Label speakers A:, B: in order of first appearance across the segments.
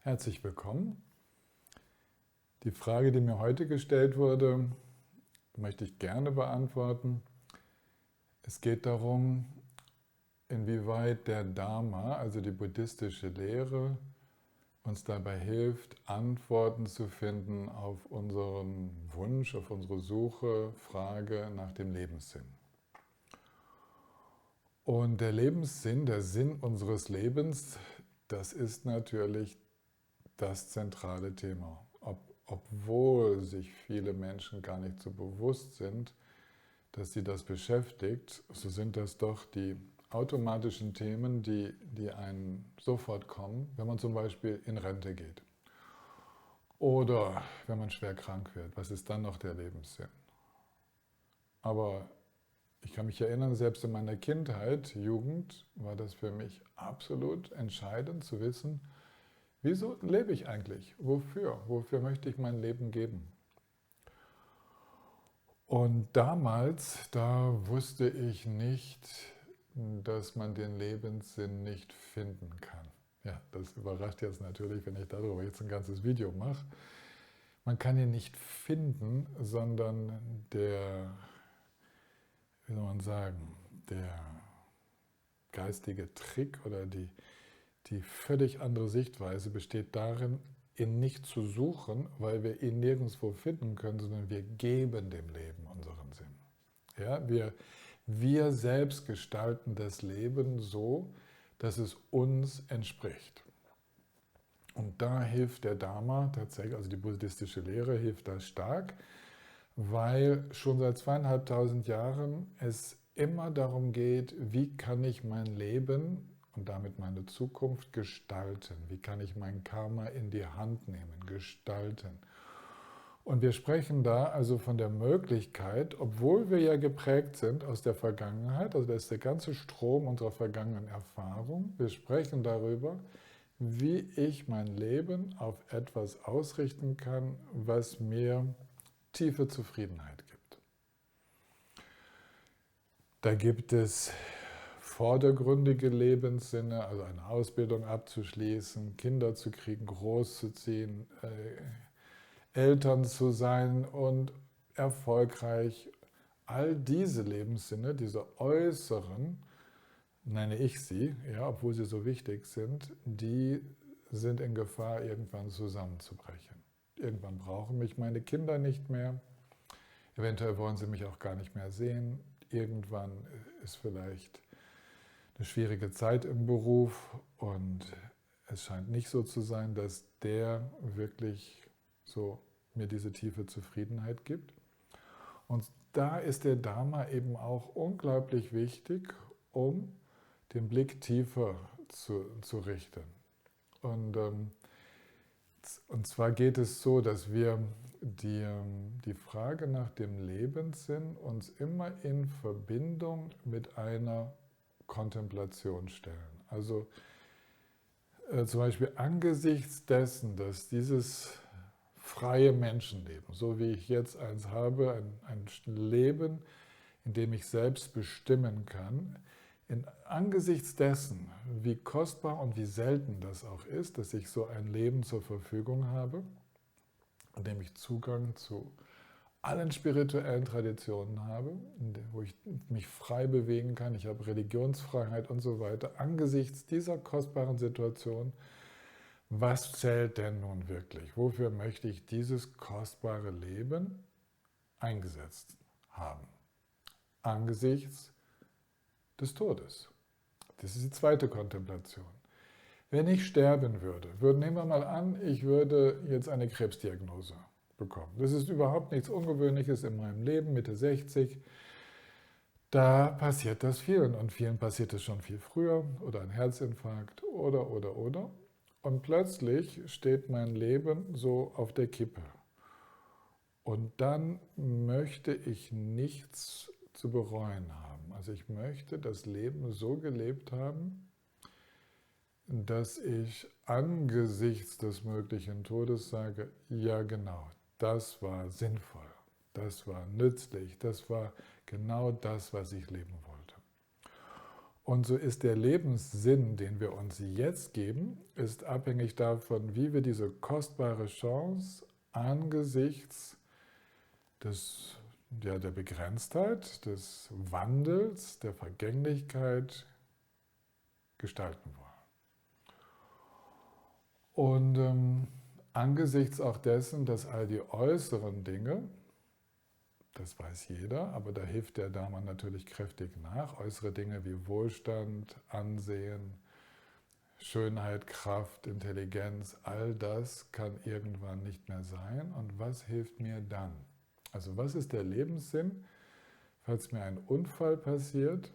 A: Herzlich willkommen. Die Frage, die mir heute gestellt wurde, möchte ich gerne beantworten. Es geht darum, inwieweit der Dharma, also die buddhistische Lehre, uns dabei hilft, Antworten zu finden auf unseren Wunsch, auf unsere Suche, Frage nach dem Lebenssinn. Und der Lebenssinn, der Sinn unseres Lebens, das ist natürlich das zentrale Thema. Obwohl sich viele Menschen gar nicht so bewusst sind, dass sie das beschäftigt, so sind das doch die automatischen Themen, die einen sofort kommen, wenn man zum Beispiel in Rente geht. Oder wenn man schwer krank wird. Was ist dann noch der Lebenssinn? Aber ich kann mich erinnern, selbst in meiner Kindheit, Jugend, war das für mich absolut entscheidend zu wissen, wieso lebe ich eigentlich? Wofür? Wofür möchte ich mein Leben geben? Und damals, da wusste ich nicht, dass man den Lebenssinn nicht finden kann. Ja, das überrascht jetzt natürlich, wenn ich darüber jetzt ein ganzes Video mache. Man kann ihn nicht finden, sondern der, wie soll man sagen, der geistige Trick oder die völlig andere Sichtweise besteht darin, ihn nicht zu suchen, weil wir ihn nirgendwo finden können, sondern wir geben dem Leben unseren Sinn. Ja, wir selbst gestalten das Leben so, dass es uns entspricht. Und da hilft der Dharma tatsächlich, also die buddhistische Lehre hilft da stark, weil schon seit 2500 Jahren es immer darum geht, wie kann ich mein Leben und damit meine Zukunft gestalten? Wie kann ich mein Karma in die Hand nehmen, gestalten? Und wir sprechen da also von der Möglichkeit, obwohl wir ja geprägt sind aus der Vergangenheit, also das ist der ganze Strom unserer vergangenen Erfahrung, wir sprechen darüber, wie ich mein Leben auf etwas ausrichten kann, was mir tiefe Zufriedenheit gibt. Da gibt es vordergründige Lebenssinne, also eine Ausbildung abzuschließen, Kinder zu kriegen, großzuziehen, Eltern zu sein und erfolgreich. All diese Lebenssinne, diese äußeren, nenne ich sie, ja, obwohl sie so wichtig sind, die sind in Gefahr, irgendwann zusammenzubrechen. Irgendwann brauchen mich meine Kinder nicht mehr, eventuell wollen sie mich auch gar nicht mehr sehen. Irgendwann ist vielleicht eine schwierige Zeit im Beruf und es scheint nicht so zu sein, dass der wirklich so mir diese tiefe Zufriedenheit gibt. Und da ist der Dharma eben auch unglaublich wichtig, um den Blick tiefer zu richten. Und zwar geht es so, dass wir die Frage nach dem Lebenssinn uns immer in Verbindung mit einer Kontemplation stellen. Also zum Beispiel angesichts dessen, dass dieses freie Menschenleben, so wie ich jetzt eins habe, ein Leben, in dem ich selbst bestimmen kann, angesichts dessen, wie kostbar und wie selten das auch ist, dass ich so ein Leben zur Verfügung habe, in dem ich Zugang zu allen spirituellen Traditionen habe, wo ich mich frei bewegen kann, ich habe Religionsfreiheit und so weiter. Angesichts dieser kostbaren Situation, was zählt denn nun wirklich? Wofür möchte ich dieses kostbare Leben eingesetzt haben? Angesichts des Todes. Das ist die zweite Kontemplation. Wenn ich sterben würde, nehmen wir mal an, ich würde jetzt eine Krebsdiagnose bekommen. Das ist überhaupt nichts Ungewöhnliches in meinem Leben, Mitte 60. Da passiert das vielen und vielen passiert es schon viel früher oder ein Herzinfarkt oder. Und plötzlich steht mein Leben so auf der Kippe. Und dann möchte ich nichts zu bereuen haben. Also ich möchte das Leben so gelebt haben, dass ich angesichts des möglichen Todes sage, ja genau, das war sinnvoll, das war nützlich, das war genau das, was ich leben wollte. Und so ist der Lebenssinn, den wir uns jetzt geben, ist abhängig davon, wie wir diese kostbare Chance angesichts der Begrenztheit, des Wandels, der Vergänglichkeit gestalten wollen. Und angesichts auch dessen, dass all die äußeren Dinge, das weiß jeder, aber da hilft der Dharma natürlich kräftig nach, äußere Dinge wie Wohlstand, Ansehen, Schönheit, Kraft, Intelligenz, all das kann irgendwann nicht mehr sein. Und was hilft mir dann? Also was ist der Lebenssinn, falls mir ein Unfall passiert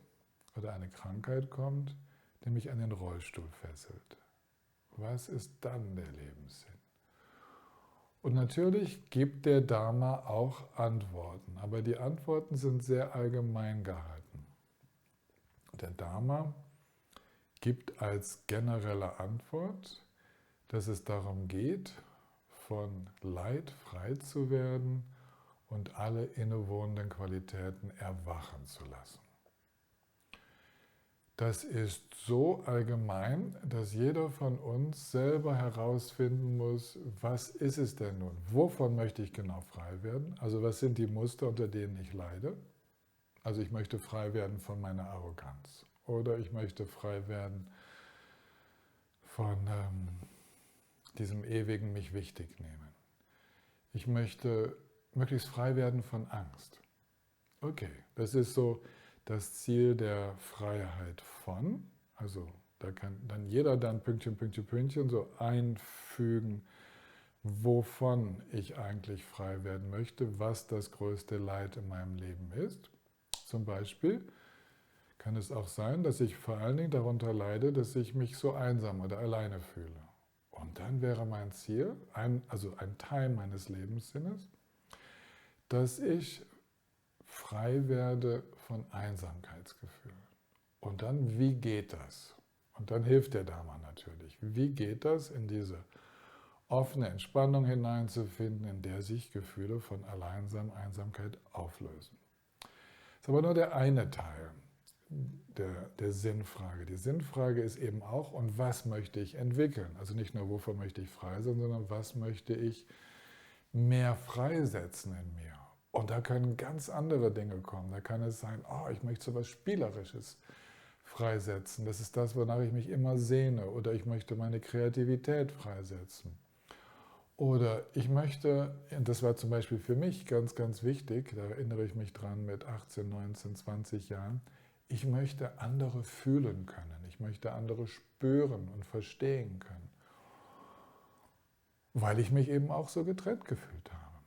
A: oder eine Krankheit kommt, die mich an den Rollstuhl fesselt? Was ist dann der Lebenssinn? Und natürlich gibt der Dharma auch Antworten, aber die Antworten sind sehr allgemein gehalten. Der Dharma gibt als generelle Antwort, dass es darum geht, von Leid frei zu werden und alle innewohnenden Qualitäten erwachen zu lassen. Das ist so allgemein, dass jeder von uns selber herausfinden muss, was ist es denn nun? Wovon möchte ich genau frei werden? Also was sind die Muster, unter denen ich leide? Also ich möchte frei werden von meiner Arroganz. Oder ich möchte frei werden von diesem ewigen mich wichtig nehmen. Ich möchte möglichst frei werden von Angst. Okay, das ist so das Ziel der Freiheit von, also da kann dann jeder dann Pünktchen, Pünktchen, Pünktchen so einfügen, wovon ich eigentlich frei werden möchte, was das größte Leid in meinem Leben ist. Zum Beispiel kann es auch sein, dass ich vor allen Dingen darunter leide, dass ich mich so einsam oder alleine fühle. Und dann wäre mein Ziel, also ein Teil meines Lebenssinnes, dass ich frei werde von Einsamkeitsgefühlen. Und dann, wie geht das? Und dann hilft der Dharma natürlich. Wie geht das, in diese offene Entspannung hineinzufinden, in der sich Gefühle von Einsamkeit auflösen? Das ist aber nur der eine Teil der Sinnfrage. Die Sinnfrage ist eben auch, und was möchte ich entwickeln? Also nicht nur, wovon möchte ich frei sein, sondern was möchte ich mehr freisetzen in mir? Und da können ganz andere Dinge kommen. Da kann es sein, oh, ich möchte so etwas Spielerisches freisetzen. Das ist das, wonach ich mich immer sehne. Oder ich möchte meine Kreativität freisetzen. Oder ich möchte, und das war zum Beispiel für mich ganz, ganz wichtig, da erinnere ich mich dran mit 18, 19, 20 Jahren, ich möchte andere fühlen können. Ich möchte andere spüren und verstehen können. Weil ich mich eben auch so getrennt gefühlt habe.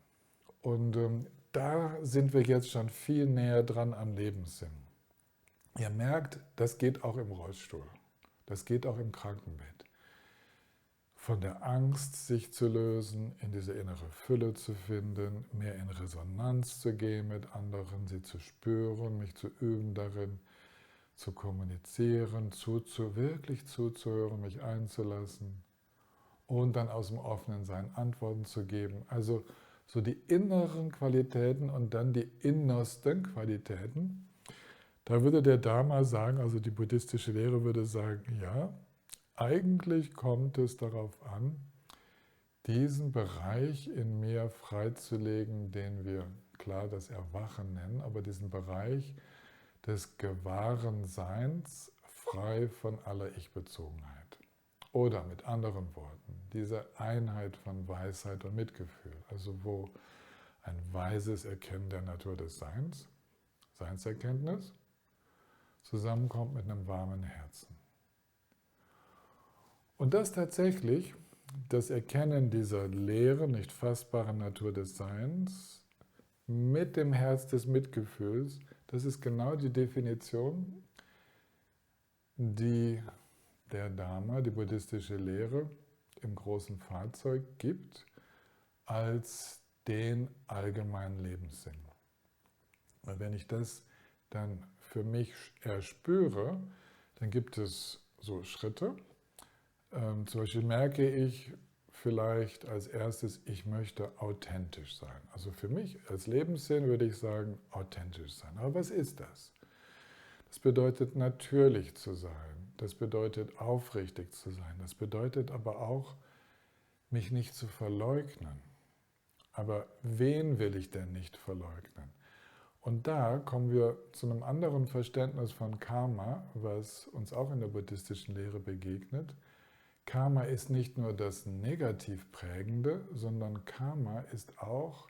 A: Und da sind wir jetzt schon viel näher dran am Lebenssinn. Ihr merkt, das geht auch im Rollstuhl. Das geht auch im Krankenbett. Von der Angst sich zu lösen, in diese innere Fülle zu finden, mehr in Resonanz zu gehen mit anderen, sie zu spüren, mich zu üben darin, zu kommunizieren, wirklich zuzuhören, mich einzulassen und dann aus dem offenen Sein Antworten zu geben. Also so die inneren Qualitäten und dann die innersten Qualitäten. Da würde der Dharma sagen, also die buddhistische Lehre würde sagen, ja, eigentlich kommt es darauf an, diesen Bereich in mir freizulegen, den wir klar das Erwachen nennen, aber diesen Bereich des gewahren Seins frei von aller Ich-Bezogenheit. Oder mit anderen Worten, diese Einheit von Weisheit und Mitgefühl, also wo ein weises Erkennen der Natur des Seins, Seinserkenntnis, zusammenkommt mit einem warmen Herzen. Und das tatsächlich, das Erkennen dieser leeren, nicht fassbaren Natur des Seins mit dem Herz des Mitgefühls, das ist genau die Definition, die der Dharma, die buddhistische Lehre, im großen Fahrzeug gibt, als den allgemeinen Lebenssinn. Weil wenn ich das dann für mich erspüre, dann gibt es so Schritte. Zum Beispiel merke ich vielleicht als erstes, ich möchte authentisch sein. Also für mich als Lebenssinn würde ich sagen, authentisch sein. Aber was ist das? Das bedeutet natürlich zu sein. Das bedeutet aufrichtig zu sein. Das bedeutet aber auch, mich nicht zu verleugnen. Aber wen will ich denn nicht verleugnen? Und da kommen wir zu einem anderen Verständnis von Karma, was uns auch in der buddhistischen Lehre begegnet. Karma ist nicht nur das negativ Prägende, sondern Karma ist auch,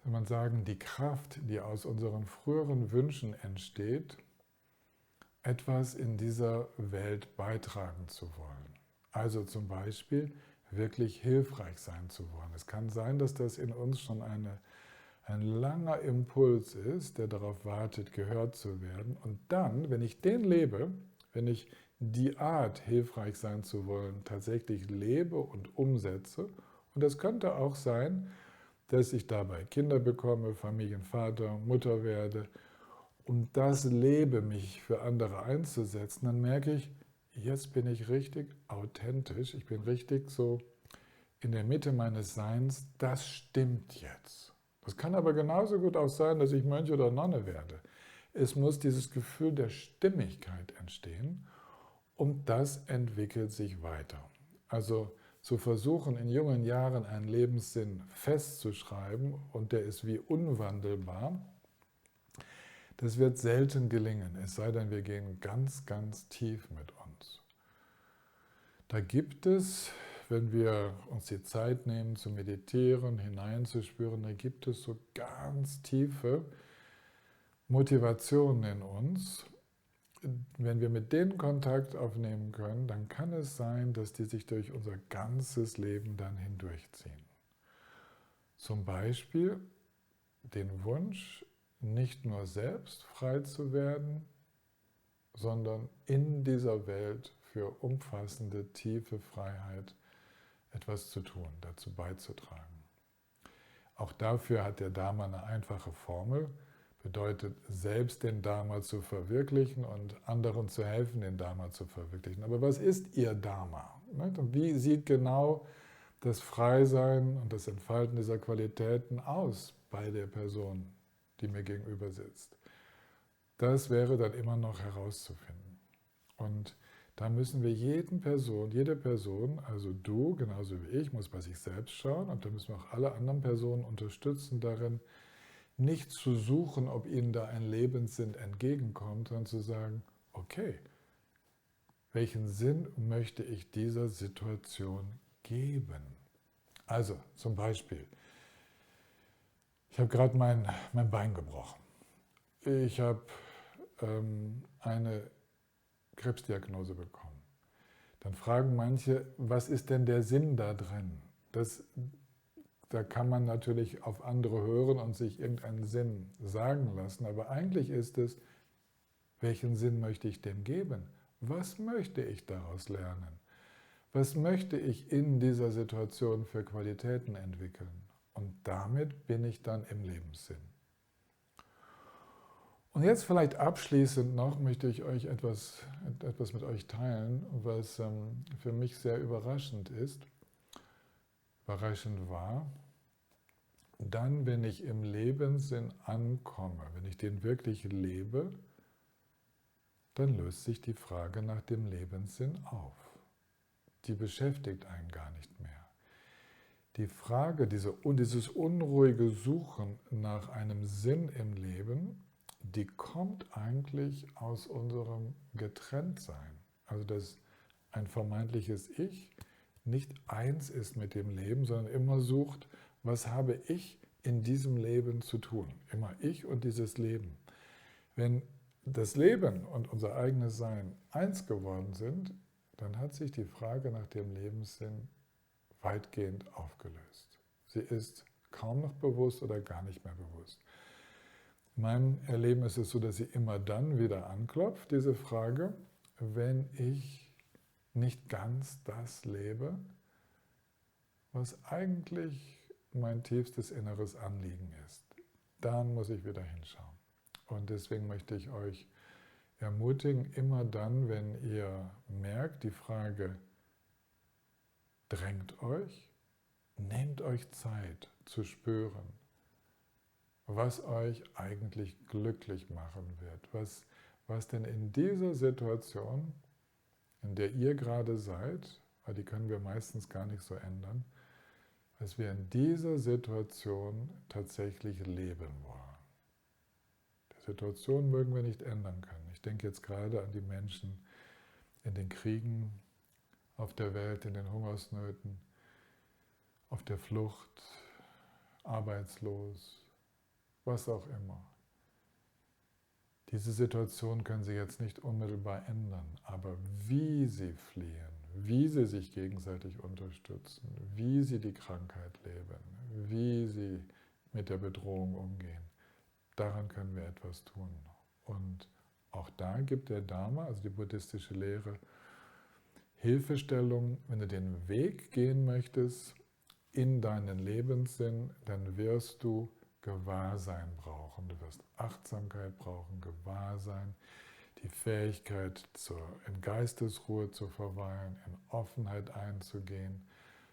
A: kann man sagen, die Kraft, die aus unseren früheren Wünschen entsteht, etwas in dieser Welt beitragen zu wollen. Also zum Beispiel wirklich hilfreich sein zu wollen. Es kann sein, dass das in uns schon ein langer Impuls ist, der darauf wartet, gehört zu werden. Und dann, wenn ich den lebe, wenn ich die Art, hilfreich sein zu wollen, tatsächlich lebe und umsetze, und das könnte auch sein, dass ich dabei Kinder bekomme, Familienvater, Mutter werde und das lebe, mich für andere einzusetzen, dann merke ich, jetzt bin ich richtig authentisch, ich bin richtig so in der Mitte meines Seins, das stimmt jetzt. Das kann aber genauso gut auch sein, dass ich Mönch oder Nonne werde. Es muss dieses Gefühl der Stimmigkeit entstehen und das entwickelt sich weiter. Also zu versuchen, in jungen Jahren einen Lebenssinn festzuschreiben und der ist wie unwandelbar, das wird selten gelingen, es sei denn, wir gehen ganz, ganz tief mit uns. Da gibt es, wenn wir uns die Zeit nehmen zu meditieren, hineinzuspüren, da gibt es so ganz tiefe Motivationen in uns. Wenn wir mit denen Kontakt aufnehmen können, dann kann es sein, dass die sich durch unser ganzes Leben dann hindurchziehen. Zum Beispiel den Wunsch, nicht nur selbst frei zu werden, sondern in dieser Welt für umfassende, tiefe Freiheit etwas zu tun, dazu beizutragen. Auch dafür hat der Dharma eine einfache Formel, bedeutet, selbst den Dharma zu verwirklichen und anderen zu helfen, den Dharma zu verwirklichen. Aber was ist Ihr Dharma? Und wie sieht genau das Freisein und das Entfalten dieser Qualitäten aus bei der Person, die mir gegenüber sitzt? Das wäre dann immer noch herauszufinden. Und da müssen wir jede Person, also du genauso wie ich, muss bei sich selbst schauen und da müssen wir auch alle anderen Personen unterstützen darin, nicht zu suchen, ob ihnen da ein Lebenssinn entgegenkommt, sondern zu sagen, okay, welchen Sinn möchte ich dieser Situation geben? Also zum Beispiel, ich habe gerade mein Bein gebrochen. Ich habe eine Krebsdiagnose bekommen. Dann fragen manche, was ist denn der Sinn da drin? Da kann man natürlich auf andere hören und sich irgendeinen Sinn sagen lassen, aber eigentlich ist es, welchen Sinn möchte ich dem geben? Was möchte ich daraus lernen? Was möchte ich in dieser Situation für Qualitäten entwickeln? Und damit bin ich dann im Lebenssinn. Und jetzt vielleicht abschließend noch möchte ich euch etwas mit euch teilen, was für mich sehr überraschend war. Dann, wenn ich im Lebenssinn ankomme, wenn ich den wirklich lebe, dann löst sich die Frage nach dem Lebenssinn auf. Die beschäftigt einen gar nicht mehr. Die Frage, dieses unruhige Suchen nach einem Sinn im Leben, die kommt eigentlich aus unserem Getrenntsein. Also dass ein vermeintliches Ich nicht eins ist mit dem Leben, sondern immer sucht, was habe ich in diesem Leben zu tun? Immer ich und dieses Leben. Wenn das Leben und unser eigenes Sein eins geworden sind, dann hat sich die Frage nach dem Lebenssinn weitgehend aufgelöst. Sie ist kaum noch bewusst oder gar nicht mehr bewusst. In meinem Erleben ist es so, dass sie immer dann wieder anklopft, diese Frage, wenn ich nicht ganz das lebe, was eigentlich mein tiefstes inneres Anliegen ist. Dann muss ich wieder hinschauen. Und deswegen möchte ich euch ermutigen, immer dann, wenn ihr merkt, die Frage drängt euch, nehmt euch Zeit zu spüren, was euch eigentlich glücklich machen wird, was denn in dieser Situation, in der ihr gerade seid, weil die können wir meistens gar nicht so ändern, was wir in dieser Situation tatsächlich leben wollen. Die Situation mögen wir nicht ändern können. Ich denke jetzt gerade an die Menschen in den Kriegen auf der Welt, in den Hungersnöten, auf der Flucht, arbeitslos, was auch immer. Diese Situation können Sie jetzt nicht unmittelbar ändern, aber wie Sie fliehen, wie Sie sich gegenseitig unterstützen, wie Sie die Krankheit leben, wie Sie mit der Bedrohung umgehen, daran können wir etwas tun. Und auch da gibt der Dharma, also die buddhistische Lehre, Hilfestellung, wenn du den Weg gehen möchtest in deinen Lebenssinn, dann wirst du Gewahrsein brauchen. Du wirst Achtsamkeit brauchen, Gewahrsein, die Fähigkeit, in Geistesruhe zu verweilen, in Offenheit einzugehen.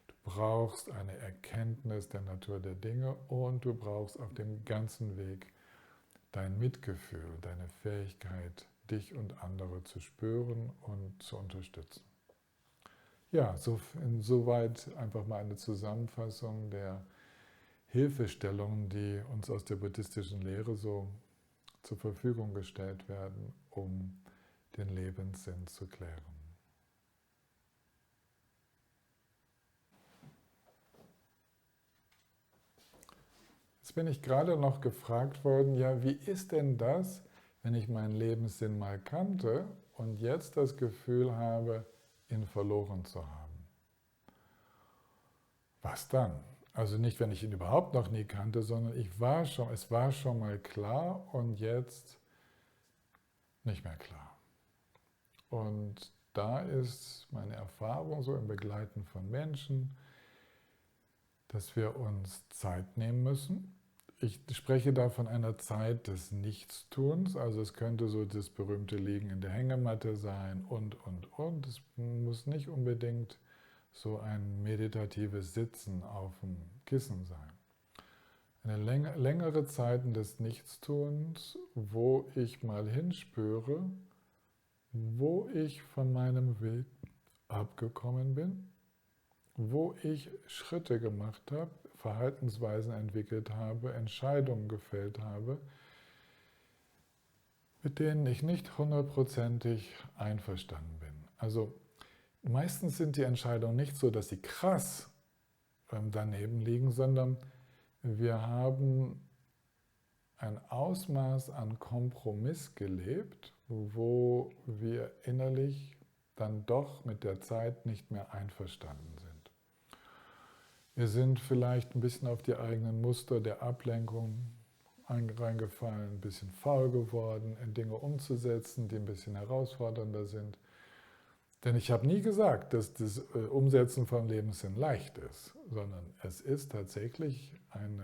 A: Du brauchst eine Erkenntnis der Natur der Dinge und du brauchst auf dem ganzen Weg dein Mitgefühl, deine Fähigkeit, dich und andere zu spüren und zu unterstützen. Ja, insoweit einfach mal eine Zusammenfassung der Hilfestellungen, die uns aus der buddhistischen Lehre so zur Verfügung gestellt werden, um den Lebenssinn zu klären. Jetzt bin ich gerade noch gefragt worden, ja, wie ist denn das, wenn ich meinen Lebenssinn mal kannte und jetzt das Gefühl habe, ihn verloren zu haben? Was dann? Also nicht, wenn ich ihn überhaupt noch nie kannte, sondern es war schon mal klar und jetzt nicht mehr klar. Und da ist meine Erfahrung so im Begleiten von Menschen, dass wir uns Zeit nehmen müssen. Ich spreche da von einer Zeit des Nichtstuns, also es könnte so das berühmte Liegen in der Hängematte sein und. Es muss nicht unbedingt so ein meditatives Sitzen auf dem Kissen sein. Eine längere Zeiten des Nichtstuns, wo ich mal hinspüre, wo ich von meinem Weg abgekommen bin, wo ich Schritte gemacht habe, Verhaltensweisen entwickelt habe, Entscheidungen gefällt habe, mit denen ich nicht hundertprozentig einverstanden bin. Also meistens sind die Entscheidungen nicht so, dass sie krass daneben liegen, sondern wir haben ein Ausmaß an Kompromiss gelebt, wo wir innerlich dann doch mit der Zeit nicht mehr einverstanden sind. Wir sind vielleicht ein bisschen auf die eigenen Muster der Ablenkung reingefallen, ein bisschen faul geworden, in Dinge umzusetzen, die ein bisschen herausfordernder sind. Denn ich habe nie gesagt, dass das Umsetzen von Lebenssinn leicht ist, sondern es ist tatsächlich ein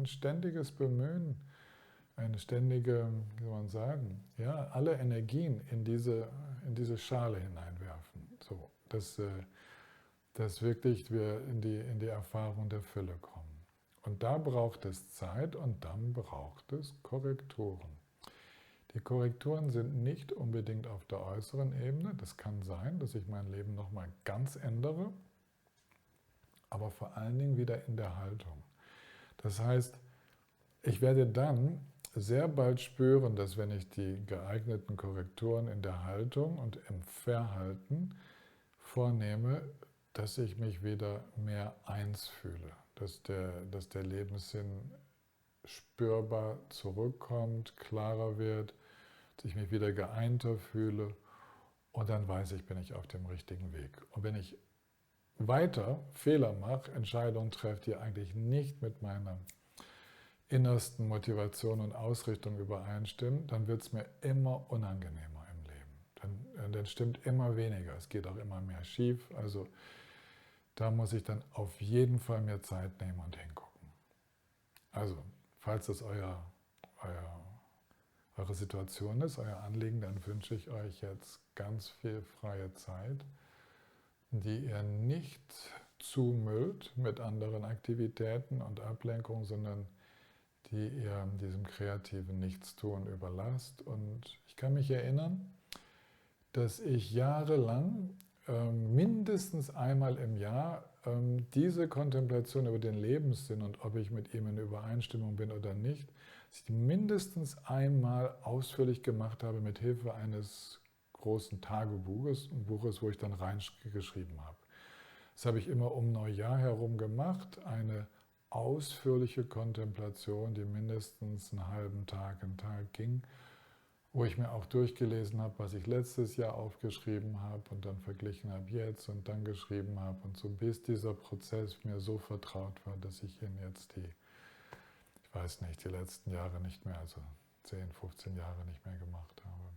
A: ständiges Bemühen, eine ständige, wie soll man sagen, ja, alle Energien in diese Schale hineinwerfen, so, dass wirklich wir in die Erfahrung der Fülle kommen. Und da braucht es Zeit und dann braucht es Korrekturen. Die Korrekturen sind nicht unbedingt auf der äußeren Ebene. Das kann sein, dass ich mein Leben nochmal ganz ändere, aber vor allen Dingen wieder in der Haltung. Das heißt, ich werde dann sehr bald spüren, dass wenn ich die geeigneten Korrekturen in der Haltung und im Verhalten vornehme, dass ich mich wieder mehr eins fühle, dass der Lebenssinn spürbar zurückkommt, klarer wird, dass ich mich wieder geeinter fühle und dann weiß ich, bin ich auf dem richtigen Weg. Und wenn ich weiter Fehler mache, Entscheidungen treffe, die eigentlich nicht mit meiner innersten Motivation und Ausrichtung übereinstimmen, dann wird es mir immer unangenehmer im Leben. Dann stimmt immer weniger, es geht auch immer mehr schief. Also da muss ich dann auf jeden Fall mehr Zeit nehmen und hingucken. Also, falls das eure Situation ist, euer Anliegen, dann wünsche ich euch jetzt ganz viel freie Zeit, die ihr nicht zumüllt mit anderen Aktivitäten und Ablenkungen, sondern die ihr diesem kreativen Nichtstun überlasst. Und ich kann mich erinnern, dass ich jahrelang mindestens einmal im Jahr diese Kontemplation über den Lebenssinn und ob ich mit ihm in Übereinstimmung bin oder nicht, dass ich mindestens einmal ausführlich gemacht habe mit Hilfe eines großen Tagebuches, wo ich dann reingeschrieben habe. Das habe ich immer um Neujahr herum gemacht, eine ausführliche Kontemplation, die mindestens einen halben Tag, einen Tag ging, wo ich mir auch durchgelesen habe, was ich letztes Jahr aufgeschrieben habe und dann verglichen habe jetzt und dann geschrieben habe und so, bis dieser Prozess mir so vertraut war, dass ich ihn jetzt ich weiß nicht, die letzten Jahre nicht mehr, also 10, 15 Jahre nicht mehr gemacht habe.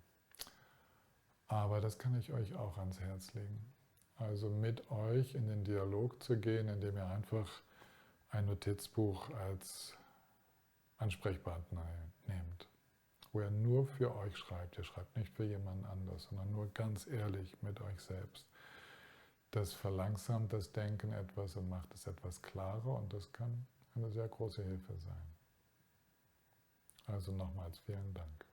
A: Aber das kann ich euch auch ans Herz legen. Also mit euch in den Dialog zu gehen, indem ihr einfach ein Notizbuch als Ansprechpartner nehmt, wo ihr nur für euch schreibt. Ihr schreibt nicht für jemanden anders, sondern nur ganz ehrlich mit euch selbst. Das verlangsamt das Denken etwas und macht es etwas klarer und das kann eine sehr große Hilfe sein. Also nochmals vielen Dank.